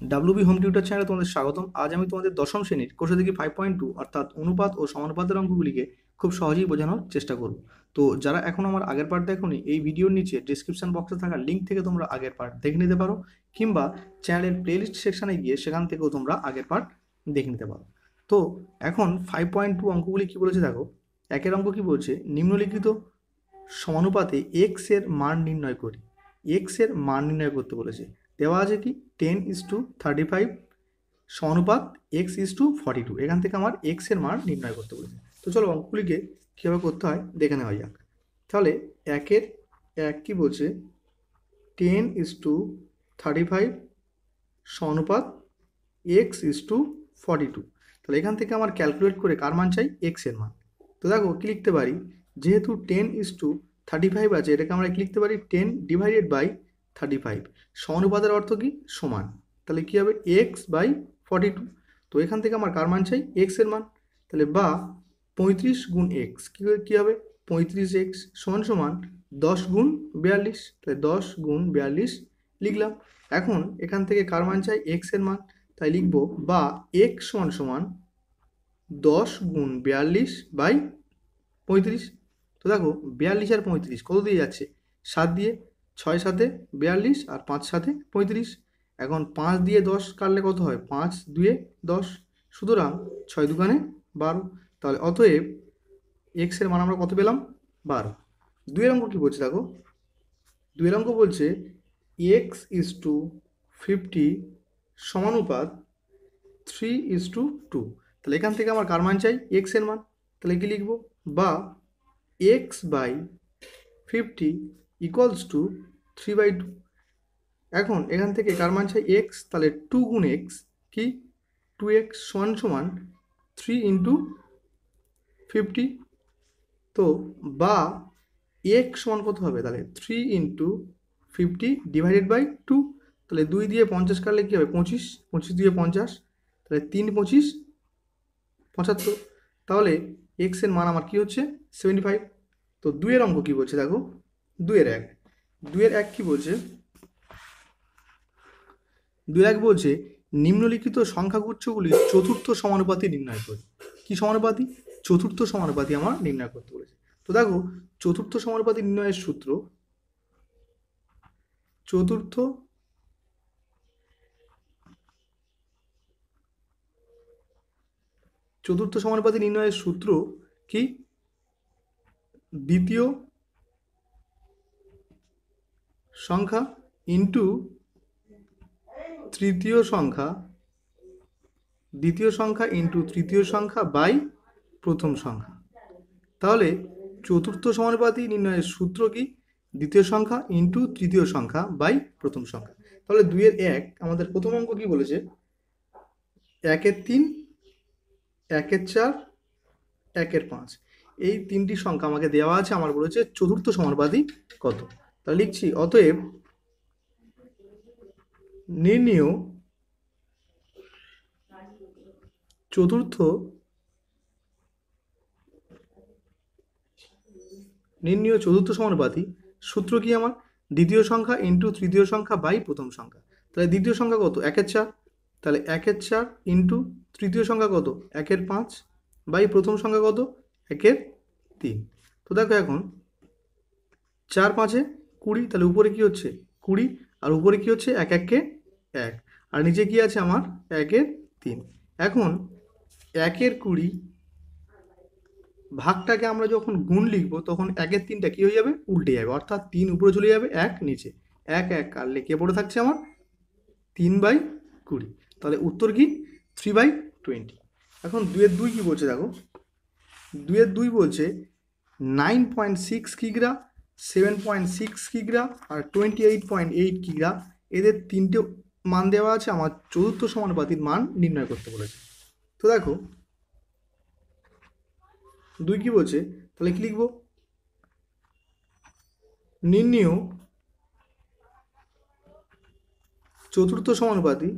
WB home tutor চ্যানেলে তোমাদের স্বাগতম। আজ আমি তোমাদের দশম শ্রেণীর কোষে দেখি 5.2 অর্থাৎ অনুপাত ও সমানুপাতের অঙ্কগুলিকে খুব সহজেই বোঝানোর চেষ্টা করব। তো যারা এখন আমার আগের পার্ট দেখোনি, এই ভিডিওর নিচে ডিসক্রিপশন বক্সে থাকা লিঙ্ক থেকে তোমরা আগের পার্ট দেখে নিতে পারো, কিংবা চ্যানেলের প্লেলিস্ট সেকশনে গিয়ে সেখান থেকেও তোমরা আগের পার্ট দেখে নিতে পারো। তো এখন 5.2 অঙ্কগুলি কি বলেছে দেখো। একের অঙ্ক কি বলছে, নিম্নলিখিত সমানুপাতে এক্স এর মান নির্ণয় করি। এক্স এর মান নির্ণয় করতে বলেছে। দেওয়া আছে কি 10:35 সমানুপাত x:42। এখান থেকে আমার x এর মান নির্ণয় করতে বলেছে। তো চলো অঙ্কগুলিকে কীভাবে করতে হয় দেখে নেওয়া যাক। তাহলে একের এক কি বলছে, 10:35 সমানুপাত x:42। তাহলে এখান থেকে আমার ক্যালকুলেট করে কার মান চাই, x এর মান। তো দেখো কি লিখতে পারি, যেহেতু 10:35 আছে, এটাকে আমরা কি লিখতে পারি, 10/35। সমানুপাতের অর্থ কি, সমান। তাহলে কি হবে, x/42। তো এখান থেকে আমার কার মান চাই, x এর মান। তাহলে বা 35 গুণ x কি হবে, 35x সমান সমান 10 গুণ 42। তাহলে 10 গুণ 42 লিখলাম। এখন এখান থেকে কার মান চাই, x এর মান। তাই লিখবো বা x সমান সমান 10 গুণ 42/35। তো দেখো 42 আর 35 কত দিয়ে যাচ্ছে, 7 দিয়ে। 6 সাথে 42 আর 5 সাথে 35। এখন 5 দিয়ে 10 কাটলে কত হয়, 5 2 10। সুতরাং 6 দুগুণে 12। তাহলে অতএব এক্স এর মান আমরা কত পেলাম, 12। দুয়ের অঙ্ক কি বলছে দেখো, দুয়ের অঙ্ক বলছে x:50 সমানুপাত 3:2। তাহলে এখান থেকে আমার কার মান চাই, এক্স এর মান। তাহলে কি লিখবো, বা x/50 = 3/2। এখন এখান থেকে কার মান চাই, এক্স। তাহলে 2 গুণ এক্স কি, 2x সমান সমান 3 × 50। তো বা x সমান কত হবে, তাহলে 3 × 50 ÷ 2। তাহলে 2 দিয়ে 50 কাটলে কী হবে, 25। 25 দিয়ে 50, তাহলে 3 25 75। তাহলে এক্স এর মান আমার কি হচ্ছে, 75। তো দুয়ের অঙ্ক কি বলছে দেখো, দুয়ের এক। দুয়ের এক কি বলছে, দুয়ের এক বলছে নিম্নলিখিত সংখ্যাগুচ্ছগুলির চতুর্থ সমানুপাতি নির্ণয় করি। কি সমানুপাতি, চতুর্থ সমানুপাতি আমার নির্ণয় করতে বলেছে। তো দেখো চতুর্থ সমানুপাতি নির্ণয়ের সূত্র, চতুর্থ সমানুপাতি নির্ণয়ের সূত্র কি, দ্বিতীয় সংখ্যা ইন্টু তৃতীয় সংখ্যা, দ্বিতীয় সংখ্যা ইন্টু তৃতীয় সংখ্যা বাই প্রথম সংখ্যা। তাহলে চতুর্থ সমানুপাতি নির্ণয়ের সূত্র কি, দ্বিতীয় সংখ্যা ইন্টু তৃতীয় সংখ্যা বাই প্রথম সংখ্যা। তাহলে দুইয়ের এক আমাদের প্রথম অঙ্ক কি বলেছে, 1/3, 1/4, 1/5। এই তিনটি সংখ্যা আমাকে দেওয়া আছে, আমার বলেছে চতুর্থ সমানুপাতি কত। তাহলে লিখছি অতএব নির্ণেয় চতুর্থ সমানুপাতি সূত্র কি আমার, দ্বিতীয় সংখ্যা ইন্টু তৃতীয় সংখ্যা বাই প্রথম সংখ্যা। তাহলে দ্বিতীয় সংখ্যা কত, 1/4। তাহলে 1/4 ইন্টু তৃতীয় সংখ্যা কত, 1/5 বাই প্রথম সংখ্যা কত, 1/3। তো দেখো এখন 4 5 20, তাহলে উপরে কি হচ্ছে 20, আর উপরে কি হচ্ছে 1 1 1, আর নিচে কি আছে আমার 1/3। এখন 1/20 ভাগটাকে আমরা যখন গুণ লিখবো, তখন 1/3টা কি হয়ে যাবে, উল্টে যাবে। অর্থাৎ 3 উপরে চলে যাবে, 1 নিচে। 1 1 কাটলে কে পড়ে থাকছে আমার, 3/20। তাহলে উত্তর কি, 3/20। এখন দুয়ের দুই কি বলছে দেখো, দুয়ের দুই বলছে 9.6 কিগ্রা, 7.6 কিগ্রা আর 28.8 কিগ্রা, এদের তিনটে মান দেওয়া আছে, আমার চতুর্থ সমানুপাতির মান নির্ণয় করতে বলেছে। তো দেখো দুই কি বলছে, তাহলে কি লিখবো, নির্ণেয় চতুর্থ সমানুপাতি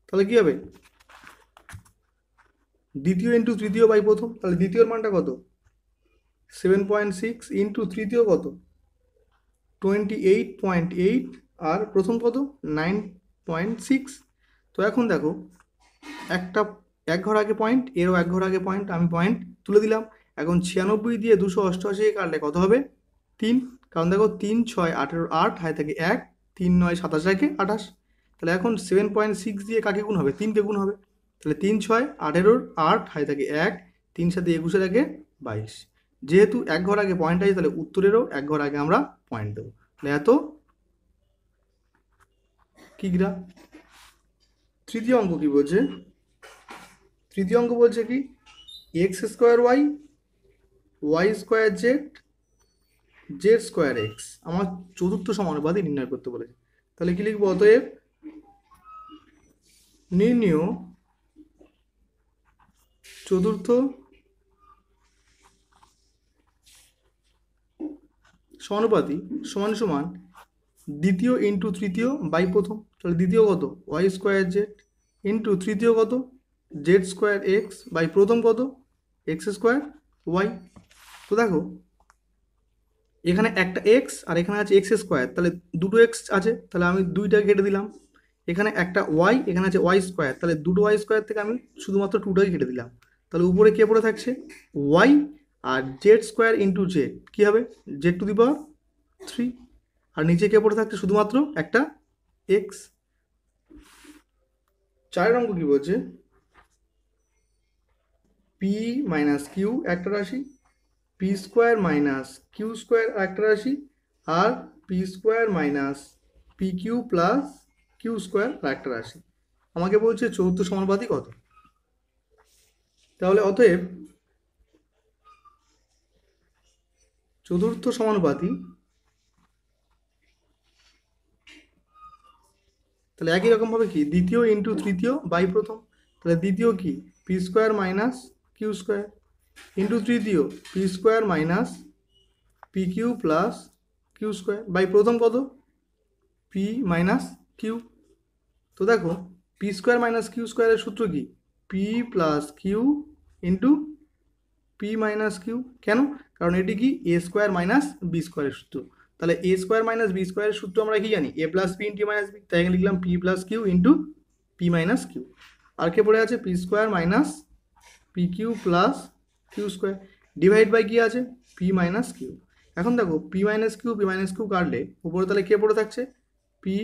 তাহলে কি হবে, দ্বিতীয় ইন্টু তৃতীয় বাই প্রথম। তাহলে দ্বিতীয়র মানটা কত, 7.6 ইন্টু তৃতীয় কত, 28.8 আর প্রথম কত 9.6। তো এখন দেখো একটা এক ঘর আগে পয়েন্ট, এরও এক ঘর আগে পয়েন্ট, আমি পয়েন্ট তুলে দিলাম। এখন 96 দিয়ে 288 কাটলে কত হবে 3, কারণ দেখো 3 6 18 8 হাই থাকে 1, 3 9 27 রাখে 28। তাহলে এখন 7.6 দিয়ে কাকে গুণ হবে 3কে গুণ হবে। তাহলে 3 6 18 8 হাই থাকে 1, 3 7 21 রাখে 22। যেহেতু এক ঘর আগে পয়েন্ট আছে তাহলে উত্তরেরও এক ঘর আগে আমরা পয়েন্ট দেবো। তাহলে এত কি গ্রাফ। তৃতীয় অঙ্ক কি বলছে, তৃতীয় অঙ্ক বলছে কি x square y, y square z, z square x আমার চতুর্থ সমানুপাতি নির্ণয় করতে বলেছে। তাহলে কি লিখবো, অতএব নির্ণয় চতুর্থ সমানুপাতি সমান সমান দ্বিতীয় ইন্টু তৃতীয় বাই প্রথম। তাহলে দ্বিতীয় কত ওয়াই স্কোয়ার জেড ইন্টু তৃতীয় কত জেড স্কোয়ার এক্স বাই প্রথম কত এক্স স্কোয়ার ওয়াই। তো দেখো এখানে একটা এক্স আর এখানে আছে এক্স স্কোয়ার, তাহলে দুটো এক্স আছে, তাহলে আমি দুইটা কেটে দিলাম। এখানে একটা ওয়াই, এখানে আছে ওয়াই স্কোয়ার, তাহলে দুটো ওয়াই স্কোয়ার থেকে আমি শুধুমাত্র টুটাকে কেটে দিলাম। তাহলে উপরে কে পড়ে থাকছে ওয়াই, আর জেড স্কোয়ার ইন্টু জেড কী হবে জেড টু দি পাওয়ার 3, আর নিচে কে পড়ে থাকছে শুধুমাত্র একটা এক্স। 4 অঙ্ক কি বলছে, পি মাইনাস কিউ একটা রাশি, P square minus Q square একটা রাশি, আর P square minus P Q plus Q square একটা রাশি। আমাকে বলছে চতুর্থ সমানুপাতি কত। তাহলে অতএব চতুর্থ সমানুপাতি, তাহলে একই রকমভাবে কি দ্বিতীয় ইন্টু তৃতীয় বাই প্রথম। তাহলে দ্বিতীয় কি P square minus Q square into তৃতীয় P square minus P Q plus Q square by প্রথম কত পি মাইনাস কিউ। তো দেখো পি স্কোয়ার মাইনাস কিউ স্কোয়ারের সূত্র কি p plus Q into P minus q. কেন, কারণ এটি কি এ স্কোয়ার মাইনাস বি স্কোয়ারের সূত্র। তাহলে এ স্কোয়ার মাইনাস বি স্কোয়ারের সূত্র আমরা কি জানি এ plus B into minus B, তাই এখানে লিখলাম P plus Q into P minus Q. আর কে পড়ে আছে P square minus P Q plus Q square divide by কি আছে পি মাইনাস কিউ। এখন দেখো পি মাইনাস কিউ কাটলে উপরে তাহলে কে পড়ে থাকছে p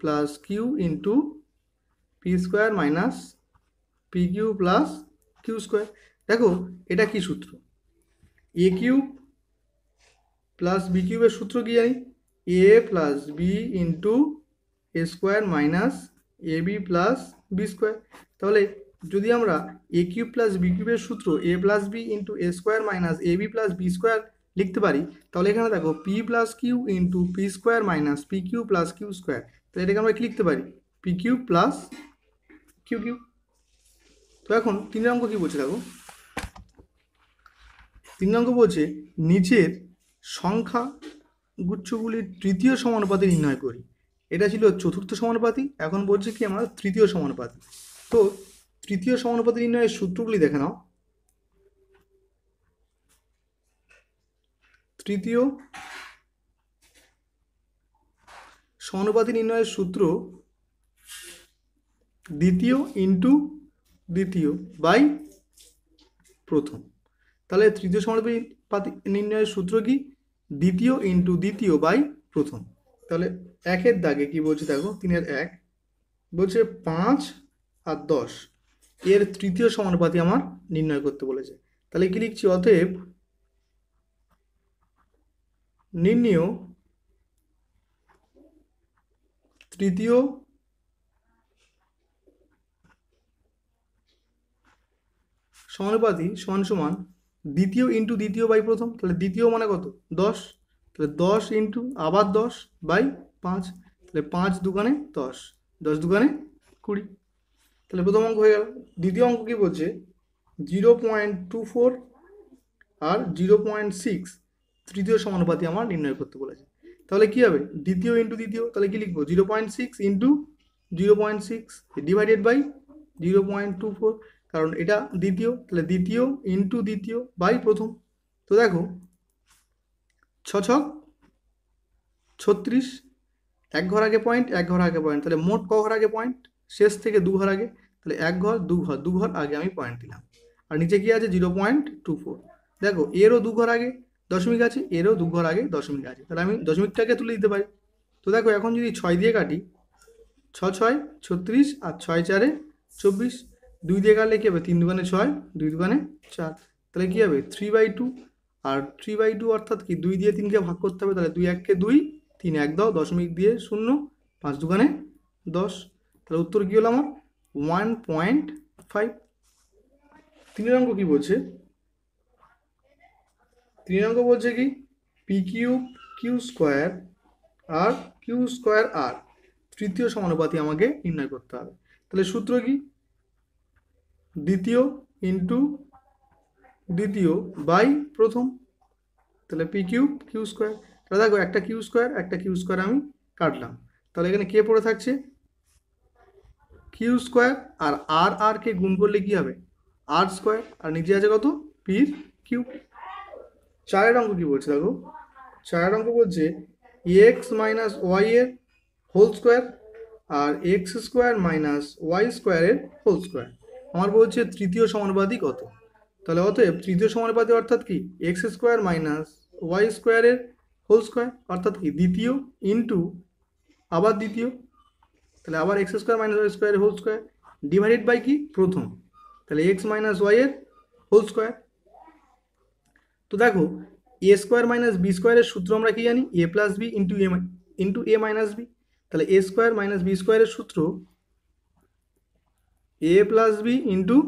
plus Q into p square minus P Q plus Q square. দেখো এটা কি সূত্র এ কিউব প্লাস বি কিউবের সূত্র কি জানি এ plus B into a square minus a b plus b square. তাহলে যদি আমরা এ কিউব প্লাস বি কিউবের সূত্র a plus B into a square minus a b plus b square লিখতে পারি, তাহলে এখানে দেখো p plus Q into p square minus P Q plus Q square, তাহলে এটাকে আমরা কি লিখতে পারি p Q plus q q. তো এখন 3 অঙ্ক কি বলছে দেখো, 3 অঙ্ক বলছে নিচের সংখ্যা গুচ্ছগুলির তৃতীয় সমানুপাতি নির্ণয় করি। এটা ছিল চতুর্থ সমানুপাতি, এখন বলছে কি আমার তৃতীয় সমানুপাতি। তো তৃতীয় সমানুপাতি নির্ণয়ের সূত্রগুলি দেখে নাও। তৃতীয় সমানুপাতি নির্ণয়ের সূত্র দ্বিতীয় ইন্টু দ্বিতীয় বাই প্রথম। তাহলে তৃতীয় সমানুপাতি নির্ণয়ের সূত্র কি দ্বিতীয় ইন্টু দ্বিতীয় বাই প্রথম। তাহলে একের দাগে কি বলছে দেখো 3-এর 1 বলছে 5 আর 10 এর তৃতীয় সমানুপাতি আমার নির্ণয় করতে বলেছে। তাহলে কি লিখছি অতএব নির্ণয় তৃতীয় সমানুপাতি সমান সমান দ্বিতীয় ইন্টু দ্বিতীয় বাই প্রথম। তাহলে দ্বিতীয় মানে কত 10, তাহলে 10 ইন্টু আবার 10 বাই 5, তাহলে 5 দুগুণে 10, 10 দুগুণে 20। তাহলে প্রথম অঙ্ক হয়ে গেল। দ্বিতীয় অঙ্ক কি বলছে 0.24 আর 0.6 তৃতীয় সমানুপাতি আমার নির্ণয় করতে বলেছে। তাহলে কি হবে দ্বিতীয় ইন্টু দ্বিতীয়, তাহলে কি লিখবো 0.6 ইন্টু 0.6 ডিভাইডেড বাই 0.24, কারণ এটা দ্বিতীয়, তাহলে দ্বিতীয় ইন্টু দ্বিতীয় বাই প্রথম। তো দেখো 6 ছক 36, এক ঘর আগে পয়েন্ট, এক ঘর আগে পয়েন্ট, তাহলে মোট ক ঘর আগে পয়েন্ট, শেষ থেকে 2 ঘর আগে, তাহলে এক ঘর 2 ঘর, 2 ঘর আগে আমি পয়েন্ট দিলাম। আর নিচে কি আছে 0.24, দেখো এরও 2 ঘর আগে দশমিক আছে, এরও 2 ঘর আগে দশমিক আছে, তাহলে আমি দশমিকটাকে তুলে দিতে পারি। তো দেখো এখন যদি 6 দিয়ে কাটি, 6 6 36 আর 6 4 24, 2 দিয়ে কাটলে কী হবে 3 দুগুণে 6, 2 দুগুণে 4, তাহলে কী হবে 3/2। আর 3/2 অর্থাৎ কি 2 দিয়ে 3কে ভাগ করতে হবে, তাহলে 2 1 কে 2, 3 1 দাও, দশমিক দিয়ে 0, 5 দুগুণে 10, তাহলে উত্তর কী হলো আমার 1.5। 3 অঙ্ক কী বলছে, 3 অঙ্ক বলছে কি পি কিউব কিউ স্কোয়ার আর কিউ স্কোয়ার আর তৃতীয় সমানুপাতি আমাকে নির্ণয় করতে হবে। তাহলে সূত্র কি, দ্বিতীয় ইন্টু দ্বিতীয় বাই প্রথম, তাহলে পি কিউব কিউ স্কোয়ার। তাহলে দেখো একটা কিউ স্কোয়ার আমি কাটলাম, তাহলে এখানে কে পড়ে থাকছে কিউ স্কোয়ার, আর আর কে গুণ করলে কি হবে আর স্কোয়ার, আর নিচে আছে কত পির কিউব। 4 অঙ্ক কি বলছে দেখো, 4 অঙ্ক বলছে এক্স মাইনাস ওয়াই এর হোল স্কোয়ার আর এক্স স্কোয়ার মাইনাস ওয়াই স্কোয়ারের হোল স্কোয়ার। আমার বলছে তৃতীয় সমানুপাতি কত, তাহলে অতএব তৃতীয় সমানুপাতি অর্থাৎ কি এক্স স্কোয়ার মাইনাস ওয়াই স্কোয়ারের হোল স্কোয়ার, অর্থাৎ কি দ্বিতীয় ইন্টু আবার দ্বিতীয়, তাহলে আবার এক্স স্কোয়ার মাইনাস ওয়াই স্কোয়ারের হোল স্কোয়ার ডিভাইডেড বাই কি প্রথম, তাহলে এক্স মাইনাস ওয়াই এর হোল স্কোয়ার। তো দেখো এ স্কোয়ার মাইনাস বি স্কোয়ারের সূত্র আমরা কি জানি, এ প্লাস বি ইন্টু এ মাইনাস বি, তাহলে এ স্কোয়ার মাইনাস বি স্কোয়ারের সূত্র a plus B into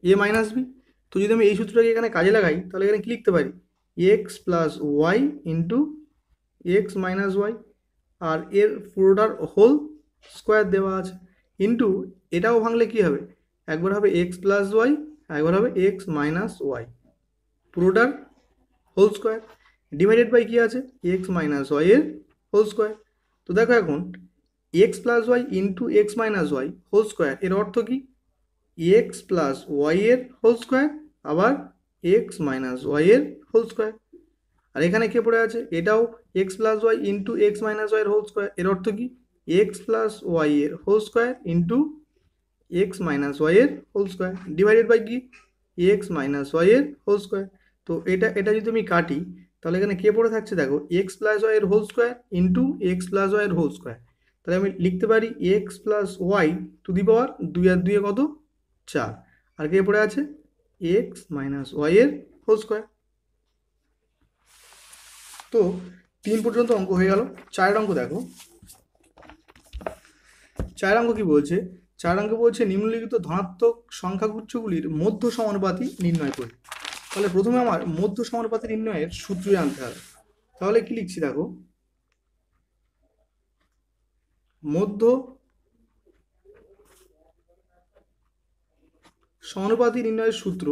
A minus B. তো যদি আমি এই সূত্রটাকে এখানে কাজে লাগাই, তাহলে এখানে কি লিখতে পারি X plus Y into x minus Y, আর এর পুরোটার হোল স্কোয়ার দেওয়া আছে, ইন্টু এটাও ভাঙলে কি হবে একবার হবে এক্স প্লাস ওয়াই, একবার হবে এক্স মাইনাস ওয়াই, পুরোটার হোল স্কোয়ার ডিভাইডেড বাই কী আছে এক্স মাইনাস ওয়াই এর হোল স্কোয়ার। তো দেখো এখন X plus Y into x minus Y whole square, এর অর্থ কি এক্স প্লাস ওয়াই এর হোল স্কোয়ার আবার এক্স মাইনাস ওয়াই এর হোল স্কোয়ার। আর এখানে কে পড়ে আছে এটাও X plus Y into x minus Y এর হোল স্কোয়ার, এর অর্থ কি এক্স প্লাস ওয়াই এর whole square into x minus Y এর হোল স্কোয়ার ডিভাইডেড বাই কি এক্স মাইনাস ওয়াই এর হোল স্কোয়ার। তো এটা যদি আমি কাটি, তাহলে এখানে কে পড়ে থাকছে দেখো এক্স প্লাস ওয়াই এর whole square into X plus Y এর হোল স্কোয়ার, তাহলে আমি লিখতে পারি X plus Y to the power 2 আর 2 কত 4, আর কে পড়ে আছে এক্স মাইনাস ওয়াই এর হোল স্কোয়ার। তো 3 পর্যন্ত অঙ্ক হয়ে গেল। 4 অঙ্ক দেখো, 4 অঙ্ক কি বলছে, 4 অঙ্ক বলছে নিম্নলিখিত ধনাত্মক সংখ্যাগুচ্ছগুলির মধ্য সমানুপাতি নির্ণয় করি। তাহলে প্রথমে আমার মধ্য সমানুপাতি নির্ণয়ের সূত্র জানতে হবে, তাহলে কি লিখছি দেখো মধ্য সমানুপাতি নির্ণয়ের সূত্র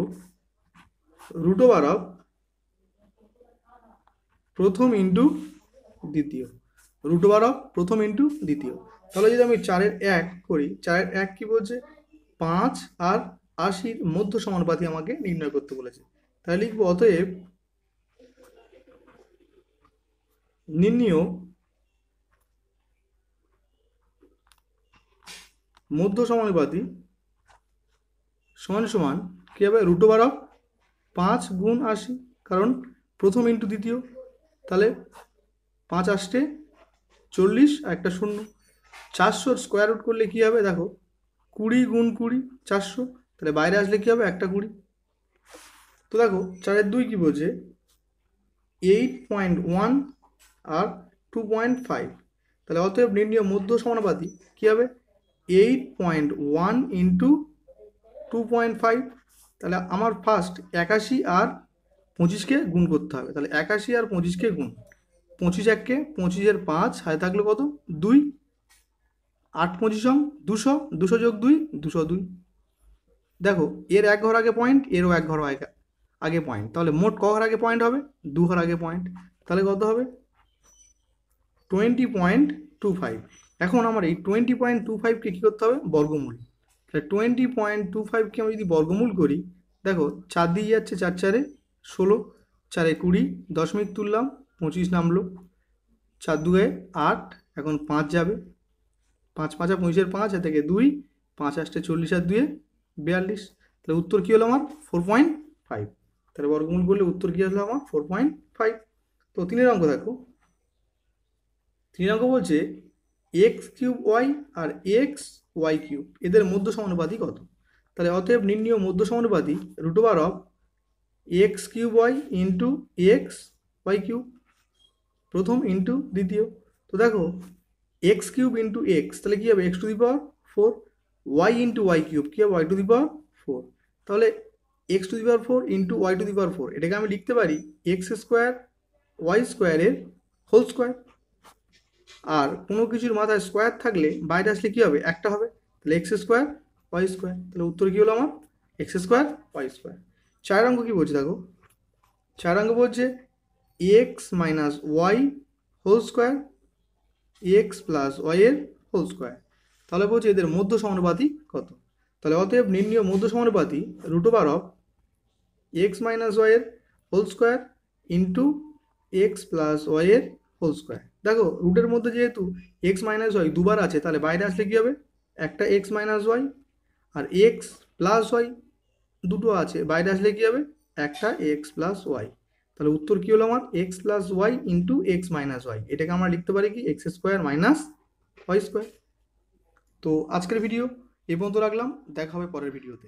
রুট ওভার অফ প্রথম ইন্টু দ্বিতীয়, রুট ওভার অফ প্রথম ইন্টু দ্বিতীয়। তাহলে যদি আমি 4-এর 1 করি, 4-এর 1 কি বলছে 5 আর 80 মধ্য সমানুপাতি আমাকে নির্ণয় করতে বলেছে, তাহলে লিখবো অতএব নির্ণীয় মধ্য সমানুপাতি সমান সমান কী হবে রুট ওভার অফ 5 গুণ 80, কারণ প্রথম ইন্টু দ্বিতীয়, তাহলে 5 8 40 আর একটা 0, 400 স্কোয়ার রুট করলে কী হবে দেখো 20 গুণ 20 400, তাহলে বাইরে আসলে কী হবে একটা 20। তো দেখো 4-এর 2 কী বলছে 8.1 আর 2.5, তাহলে অতএব নির্ণীয় মধ্য সমানুপাতি কী হবে 8.1 ইন্টু 2.5, তাহলে আমার ফার্স্ট 81 আর 25কে গুণ করতে হবে, তাহলে 81 আর 25কে গুণ, 25 1-কে 25-এর 5 হাতে থাকলো কত 2, 8 25 200, 200 যোগ 2 202। দেখো এর এক ঘর আগে পয়েন্ট, এরও এক ঘর আগে পয়েন্ট, তাহলে মোট ক ঘর আগে পয়েন্ট হবে 2 ঘর আগে পয়েন্ট, তাহলে কত হবে 20.25। এখন আমার এই 20.25কে কী করতে হবে বর্গমূল, তাহলে 20.25কে আমি যদি বর্গমূল করি, দেখো 4 দিয়ে যাচ্ছে 4 4 16, 4 20, দশমিক তুললাম 25 নামলো, 4 2 8, এখন 5 যাবে, 5 5 25 5, এ থেকে 2, 5 8 40 আর 2 42। তাহলে উত্তর কী হলো আমার 4.5। তাহলে বর্গমূল করলে উত্তর কী হলো আমার 4.5। তো 3 অঙ্ক দেখো, 3 অঙ্ক বলছে এক্স কিউব ওয়াই আর এক্স ওয়াই কিউব এদের মধ্য সমানুপাতি কত। তাহলে অতএব নির্ণীয় মধ্য সমানুপাতি root over of X cube Y into X Y cube, প্রথম ইন্টু দ্বিতীয়। তো দেখো এক্স কিউব ইন্টু এক্স, তাহলে কী হবে X to the power 4, Y into Y cube কী হবে ওয়াই টু দি পাওয়ার 4। তাহলে X to the power 4 into Y to the power 4, এটাকে আমি লিখতে পারি এক্স স্কোয়ার ওয়াই স্কোয়ারের হোল স্কোয়ার। আর কোনো কিছুর মাথায় স্কোয়ার থাকলে বাইরে আসলে কী হবে একটা হবে, তাহলে এক্স স্কোয়ার ওয়াই স্কোয়ার। তাহলে উত্তর কী হলো আমার এক্স স্কোয়ার ওয়াই স্কোয়ার। 4 অঙ্ক কী বলছে দেখো, 4 অঙ্ক বলছে x minus Y whole square x plus Y এর হোল স্কোয়ার। তাহলে বলছে এদের মধ্য সমানুপাতি কত। তাহলে অতএব নির্ণীয় মধ্য সমানুপাতি root over of X minus Y এর whole square into X plus Y এর হোল স্কোয়ার। দেখো রুটের মধ্যে যেহেতু এক্স মাইনাস ওয়াই দুবার আছে, তাহলে বাইরে আসলে কী হবে একটা এক্স মাইনাস ওয়াই, আর এক্স প্লাস ওয়াই দুটো আছে, বাইরে আসলে কী হবে একটা এক্স প্লাস ওয়াই। তাহলে উত্তর কী হলো আমার x plus Y into x minus y, এটাকে আমরা লিখতে পারি কি x square minus y square. তো আজকের ভিডিও এই পর্যন্ত রাখলাম, দেখা হবে পরের ভিডিওতে।